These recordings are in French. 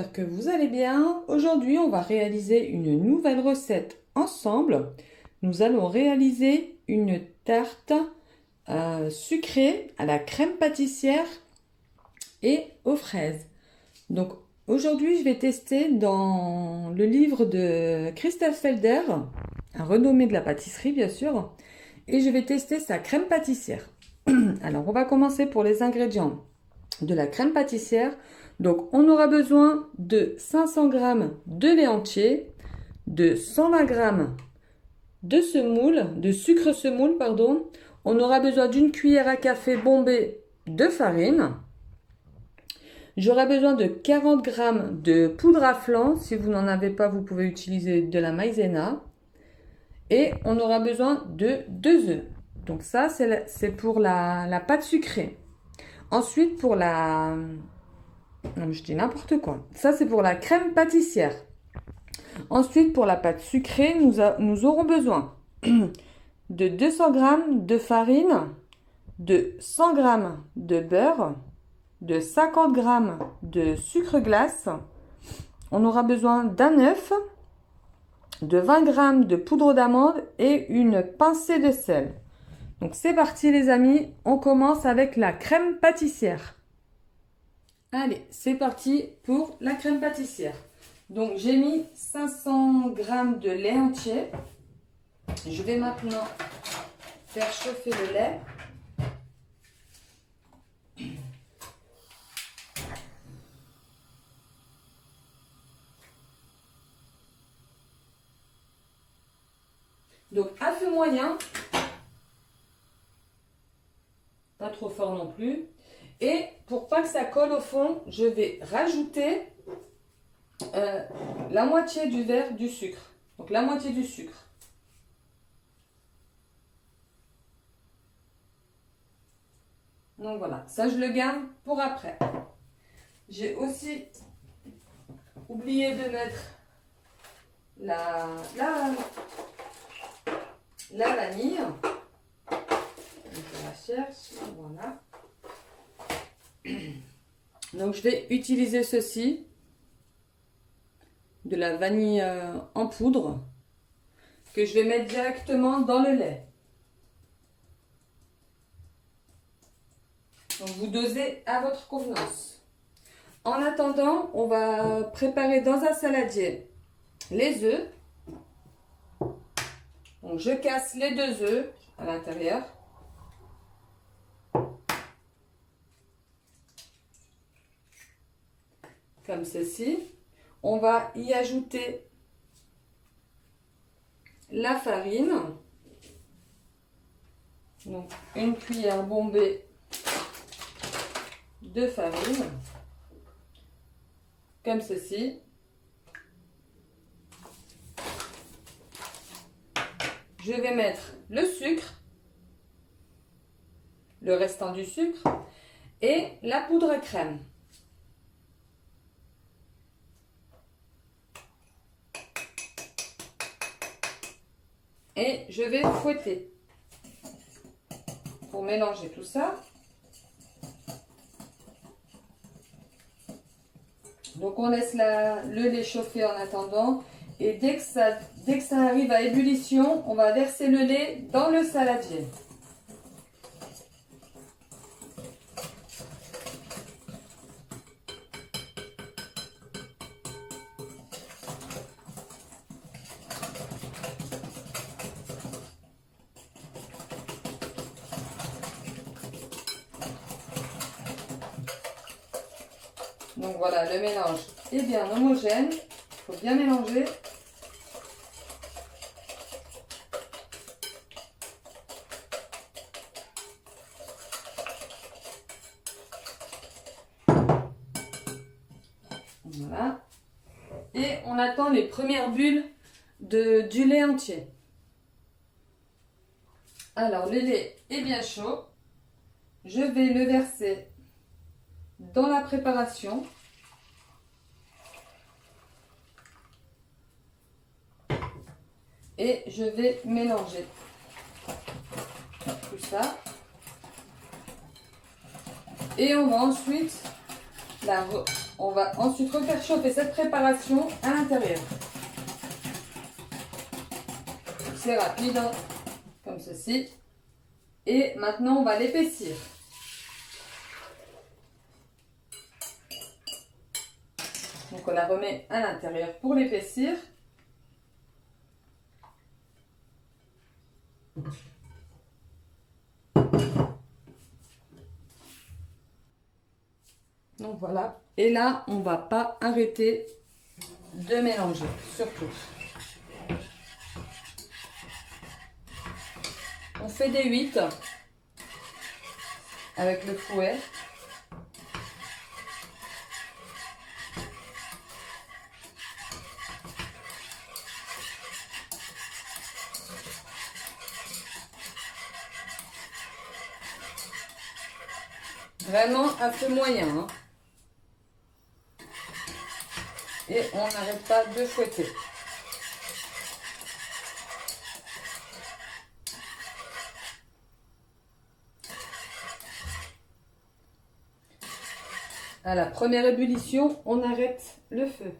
j'espère que vous allez bien. Aujourd'hui, on va réaliser une nouvelle recette ensemble. Nous allons réaliser une tarte sucrée à la crème pâtissière et aux fraises. Donc aujourd'hui, je vais tester dans le livre de Christophe Felder, un renommé de la pâtisserie bien sûr, et je vais tester sa crème pâtissière. Alors, on va commencer pour les ingrédients de la crème pâtissière. Donc, on aura besoin de 500 g de lait entier, de 120 g de sucre semoule, pardon. On aura besoin d'une cuillère à café bombée de farine. J'aurai besoin de 40 g de poudre à flan. Si vous n'en avez pas, vous pouvez utiliser de la maïzena. Et on aura besoin de 2 œufs. Donc ça, c'est pour la pâte sucrée. Ensuite, pour la... Non, je dis n'importe quoi. Ça, c'est pour la crème pâtissière. Ensuite, pour la pâte sucrée, nous aurons besoin de 200 g de farine, de 100 g de beurre, de 50 g de sucre glace. On aura besoin d'un œuf, de 20 g de poudre d'amande et une pincée de sel. Donc c'est parti les amis, on commence avec la crème pâtissière. Allez, c'est parti pour la crème pâtissière. Donc j'ai mis 500 g de lait entier. Je vais maintenant faire chauffer le lait. Donc à feu moyen, pas trop fort non plus. Et pour pas que ça colle au fond, je vais rajouter la moitié du verre du sucre. Donc la moitié du sucre. Donc voilà, ça je le garde pour après. J'ai aussi oublié de mettre la vanille. Je la cherche, voilà. Donc je vais utiliser ceci, de la vanille en poudre, que je vais mettre directement dans le lait. Donc vous dosez à votre convenance. En attendant, on va préparer dans un saladier les œufs. Donc je casse les 2 œufs à l'intérieur. Comme ceci. On va y ajouter la farine. Donc une cuillère bombée de farine. Comme ceci. Je vais mettre le sucre, le restant du sucre et la poudre crème. Et je vais fouetter pour mélanger tout ça. Donc on laisse le lait chauffer en attendant. Et dès que ça arrive à ébullition, on va verser le lait dans le saladier. Donc voilà, le mélange est bien homogène. Il faut bien mélanger. Voilà. Et on attend les premières bulles du lait entier. Alors, le lait est bien chaud. Je vais le verser dans la préparation. Et je vais mélanger tout ça. Et on va ensuite on va ensuite refaire chauffer cette préparation à l'intérieur. C'est rapide, hein, comme ceci. Et maintenant, on va l'épaissir. Donc, on la remet à l'intérieur pour l'épaissir. Donc voilà, et là on va pas arrêter de mélanger, surtout. On fait des 8 avec le fouet. Vraiment à feu moyen, hein. Et on n'arrête pas de fouetter. À la première ébullition, on arrête le feu.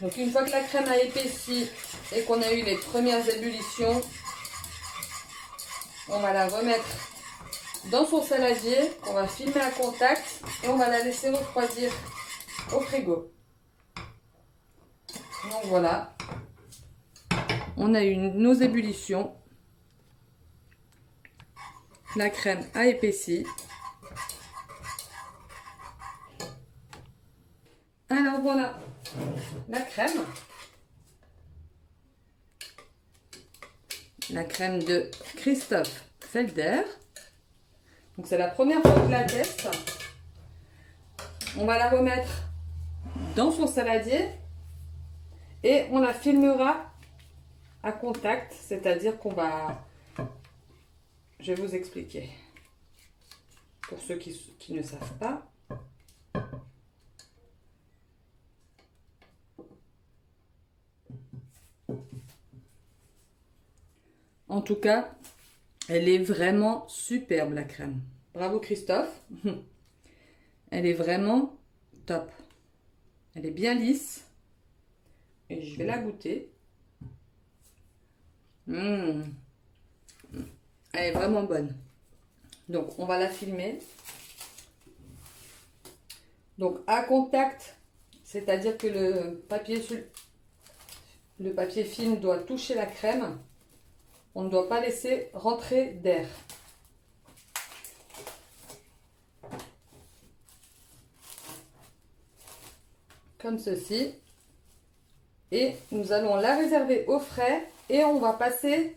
Donc une fois que la crème a épaissi et qu'on a eu les premières ébullitions, on va la remettre dans son saladier, on va filmer à contact et on va la laisser refroidir au frigo. Donc voilà, on a eu nos ébullitions, la crème a épaissi. Alors voilà, la crème de Christophe Felder. Donc c'est la première fois que je la teste. On va la remettre dans son saladier et on la filmera à contact, c'est-à-dire qu'on va... Je vais vous expliquer. Pour ceux qui ne savent pas. En tout cas, elle est vraiment superbe, la crème. Bravo Christophe. Elle est vraiment top. Elle est bien lisse. Et je vais la goûter. Elle est vraiment bonne. Donc, on va la filmer. Donc, à contact, c'est-à-dire que le papier film doit toucher la crème. On ne doit pas laisser rentrer d'air. Comme ceci. Et nous allons la réserver au frais et on va passer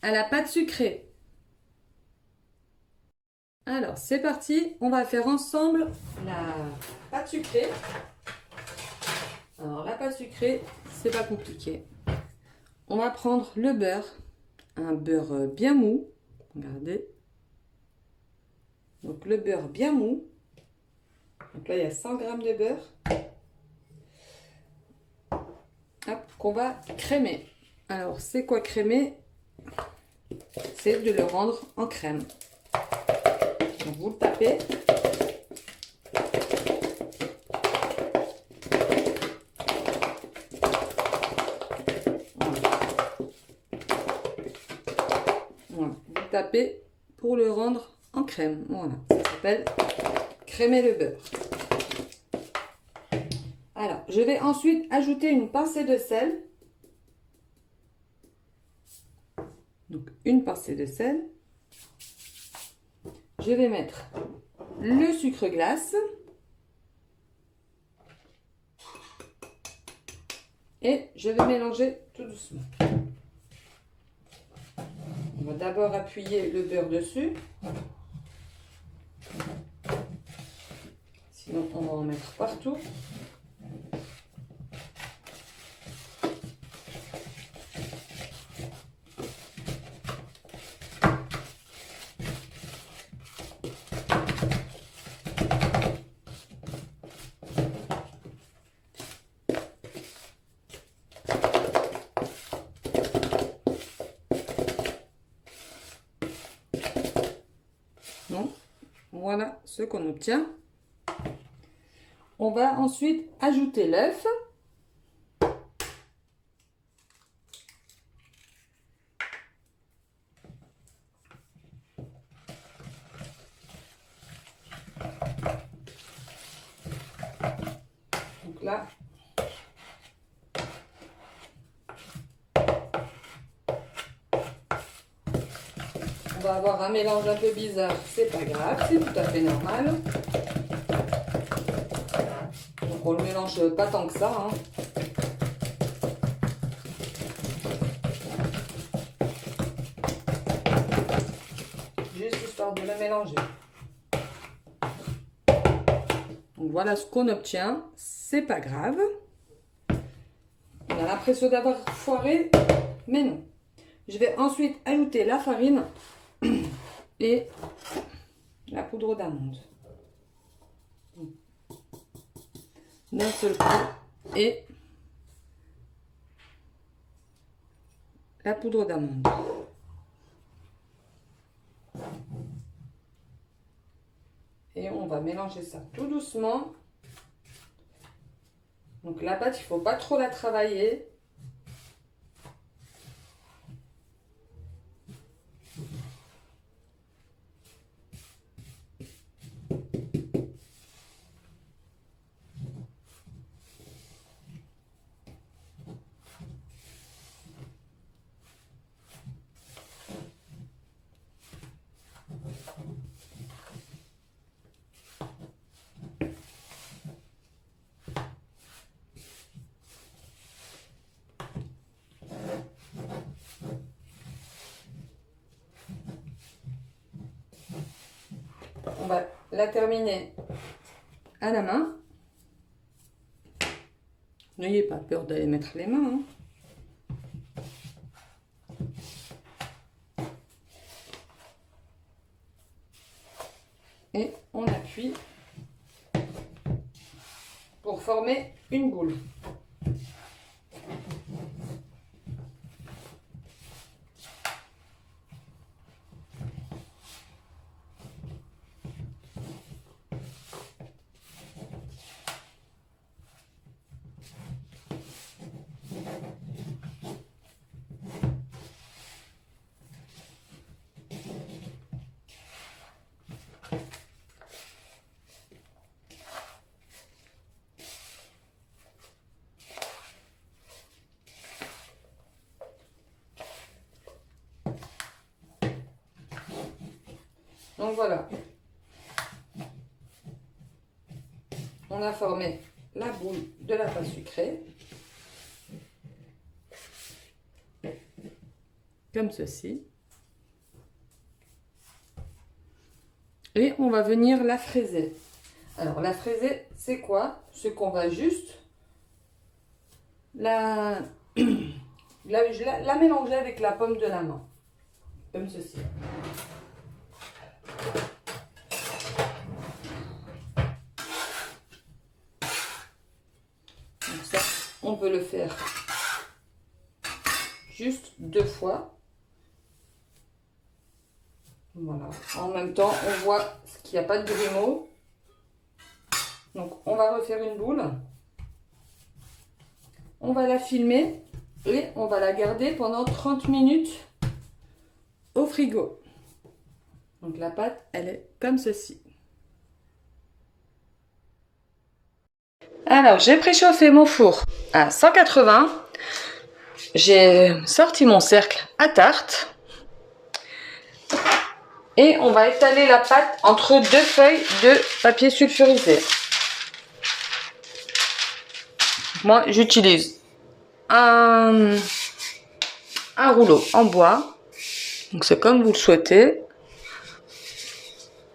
à la pâte sucrée. Alors, c'est parti. On va faire ensemble la pâte sucrée. Alors, la pâte sucrée, c'est pas compliqué. On va prendre le beurre. Un beurre bien mou. Regardez. Donc, le beurre bien mou. Donc là, il y a 100 g de beurre. Hop, qu'on va crémer. Alors, c'est quoi crémer? C'est de le rendre en crème. Donc, vous le tapez. Voilà. Vous tapez pour le rendre en crème. Voilà, ça s'appelle crémer le beurre. Alors, je vais ensuite ajouter une pincée de sel. Donc, une pincée de sel. Je vais mettre le sucre glace. Et je vais mélanger tout doucement. On va d'abord appuyer le beurre dessus. Sinon, Donc on va en mettre partout. Donc, voilà ce qu'on obtient. On va ensuite ajouter l'œuf. Donc là, on va avoir un mélange un peu bizarre, c'est pas grave, c'est tout à fait normal. Donc on le mélange pas tant que ça, hein. Juste histoire de le mélanger. Donc voilà ce qu'on obtient, c'est pas grave. On a l'impression d'avoir foiré, mais non. Je vais ensuite ajouter la farine et la poudre d'amande. D'un seul coup, et la poudre d'amande. Et on va mélanger ça tout doucement. Donc la pâte, il ne faut pas trop la travailler. On va la terminer à la main. N'ayez pas peur d'aller mettre les mains, hein. Et on appuie pour former une boule. Donc voilà, on a formé la boule de la pâte sucrée, comme ceci. Et on va venir la fraiser. Alors la fraiser, c'est quoi? C'est qu'on va juste la mélanger avec la paume de la main, comme ceci. Donc ça, on peut le faire juste 2 fois. Voilà. En même temps, on voit qu'il n'y a pas de grumeaux. Donc, on va refaire une boule. On va la filmer et on va la garder pendant 30 minutes au frigo. Donc, la pâte, elle est comme ceci. Alors, j'ai préchauffé mon four à 180. J'ai sorti mon cercle à tarte. Et on va étaler la pâte entre 2 feuilles de papier sulfurisé. Moi, j'utilise un rouleau en bois. Donc, c'est comme vous le souhaitez.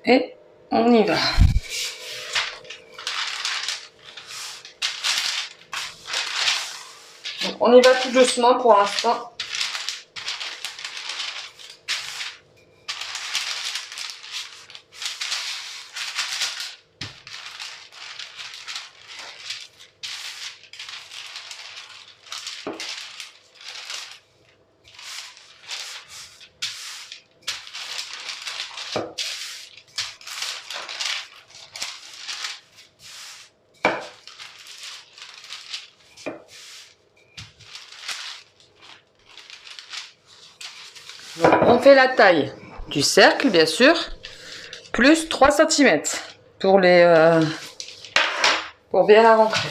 Et on y va. On y va tout doucement pour l'instant. Donc, on fait la taille du cercle, bien sûr, plus 3 cm pour bien la rentrer.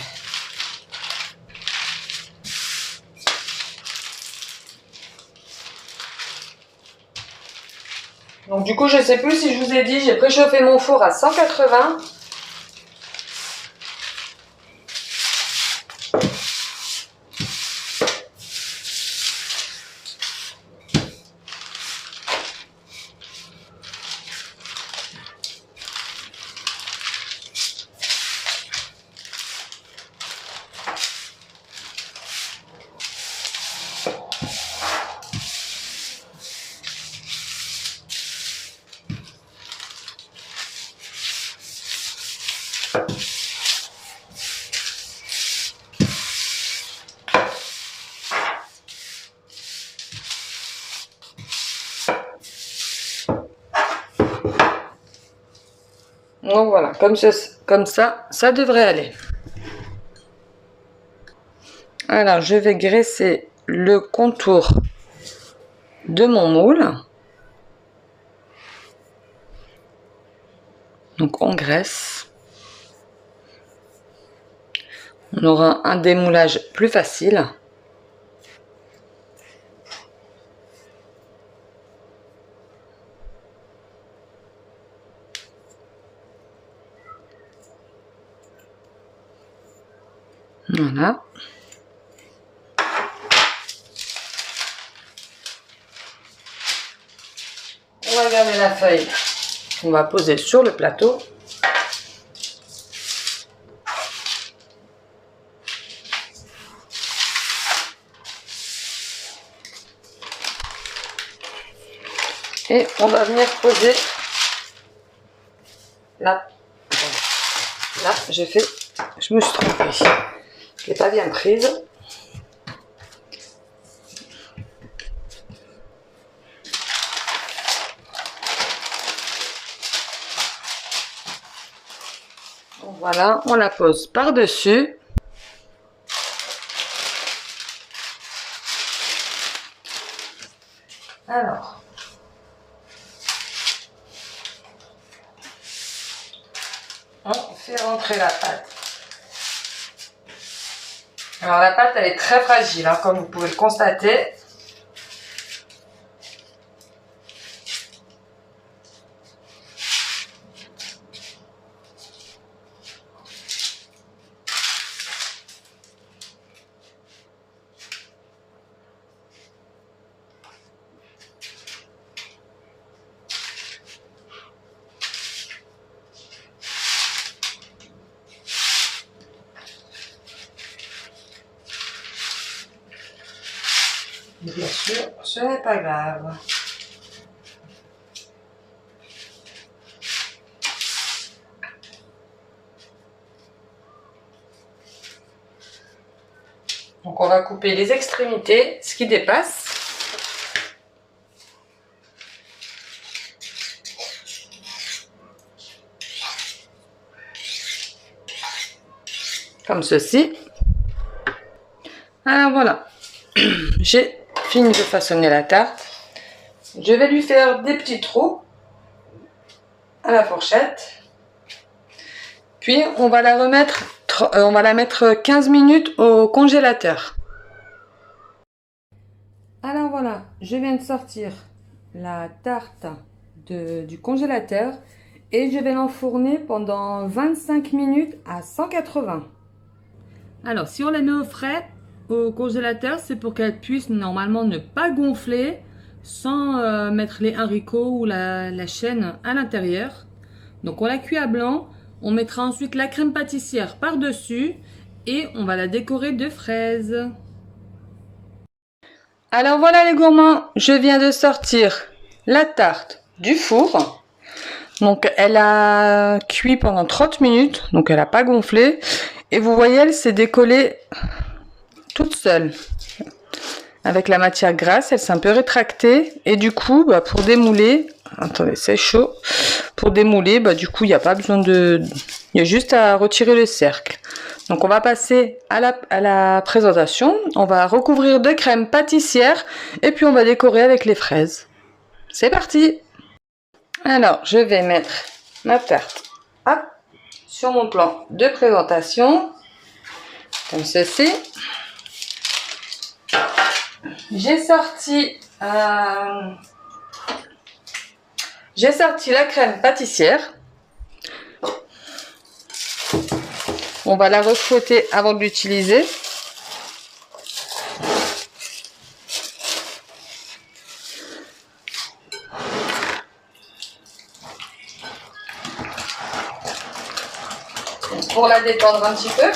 Donc du coup, je sais plus si je vous ai dit, j'ai préchauffé mon four à 180. Donc voilà, comme ça devrait aller. Alors, je vais graisser le contour de mon moule. Donc on graisse. On aura un démoulage plus facile. Voilà. On va garder la feuille. On va poser sur le plateau. Et on va venir poser là. Là, je me suis trompée. Je n'ai pas bien prise. Donc voilà, on la pose par-dessus. Alors, on fait rentrer la pâte. Alors la pâte, elle est très fragile, hein, comme vous pouvez le constater. Et bien sûr, ce n'est pas grave. Donc on va couper les extrémités, ce qui dépasse. Comme ceci. Alors voilà, j'ai fini de façonner la tarte. Je vais lui faire des petits trous à la fourchette. Puis on va la mettre 15 minutes au congélateur. Alors voilà, je viens de sortir la tarte du congélateur et je vais l'enfourner pendant 25 minutes à 180. Alors si on la met au frais au congélateur, c'est pour qu'elle puisse normalement ne pas gonfler sans mettre les haricots ou la chaîne à l'intérieur. Donc on la cuit à blanc, on mettra ensuite la crème pâtissière par-dessus et on va la décorer de fraises. Alors voilà les gourmands, je viens de sortir la tarte du four. Donc elle a cuit pendant 30 minutes, donc elle n'a pas gonflé. Et vous voyez, elle s'est décollée toute seule. Avec la matière grasse, elle s'est un peu rétractée. Et du coup, pour démouler, attendez, c'est chaud. Pour démouler, du coup, il n'y a pas besoin de... Il y a juste à retirer le cercle. Donc on va passer à la présentation. On va recouvrir de crème pâtissière et puis on va décorer avec les fraises. C'est parti! Alors je vais mettre ma tarte sur mon plan de présentation, comme ceci. J'ai sorti la crème pâtissière. On va la refouetter avant de l'utiliser. Pour la détendre un petit peu.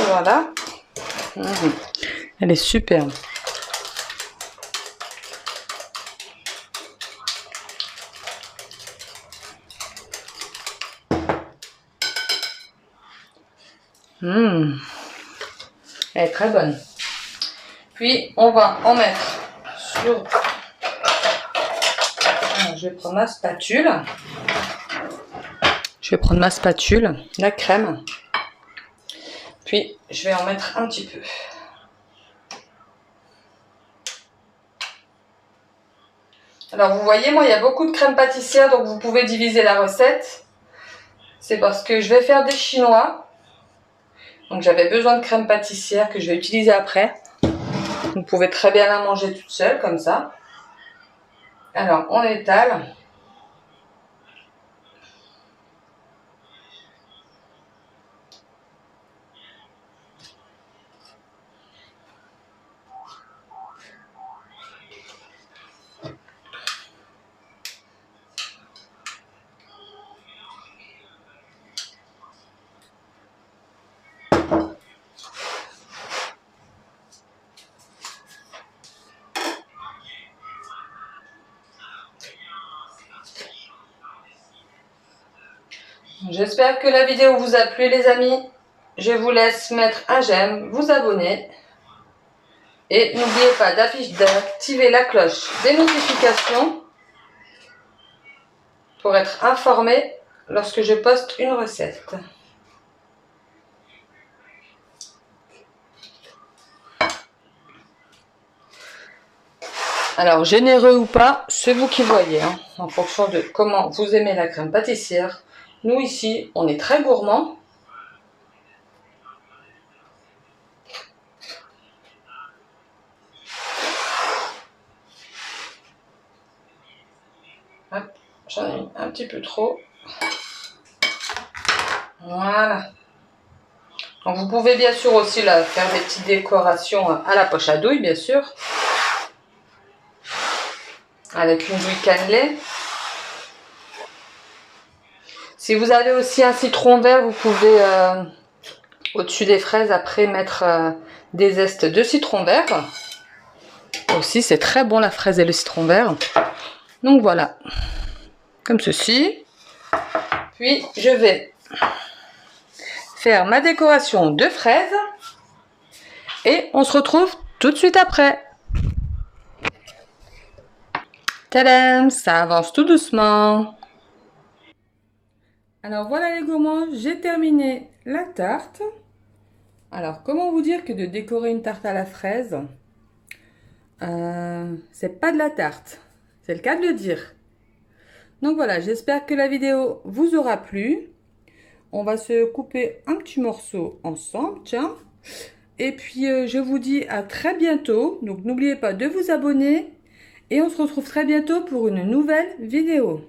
Voilà. Elle est superbe. Elle est très bonne. Puis on va en mettre sur... Je vais prendre ma spatule. La crème. Puis je vais en mettre un petit peu. Alors vous voyez, moi il y a beaucoup de crème pâtissière, donc vous pouvez diviser la recette. C'est parce que je vais faire des chinois. Donc j'avais besoin de crème pâtissière que je vais utiliser après. Vous pouvez très bien la manger toute seule comme ça. Alors on étale. J'espère que la vidéo vous a plu les amis. Je vous laisse mettre un j'aime, vous abonner. Et n'oubliez pas d'activer la cloche des notifications pour être informé lorsque je poste une recette. Alors généreux ou pas, c'est vous qui voyez, hein, en fonction de comment vous aimez la crème pâtissière. Nous ici, on est très gourmands. Hop, j'en ai mis un petit peu trop. Voilà. Donc vous pouvez bien sûr aussi là, faire des petites décorations à la poche à douille, bien sûr. Avec une douille cannelée. Si vous avez aussi un citron vert, vous pouvez au-dessus des fraises après mettre des zestes de citron vert. Aussi c'est très bon la fraise et le citron vert. Donc voilà, comme ceci. Puis je vais faire ma décoration de fraises et on se retrouve tout de suite après. Tadam, ça avance tout doucement. Alors voilà les gourmands, j'ai terminé la tarte. Alors comment vous dire que de décorer une tarte à la fraise, c'est pas de la tarte, c'est le cas de le dire. Donc voilà, j'espère que la vidéo vous aura plu. On va se couper un petit morceau ensemble, tiens. Et puis je vous dis à très bientôt. Donc n'oubliez pas de vous abonner. Et on se retrouve très bientôt pour une nouvelle vidéo.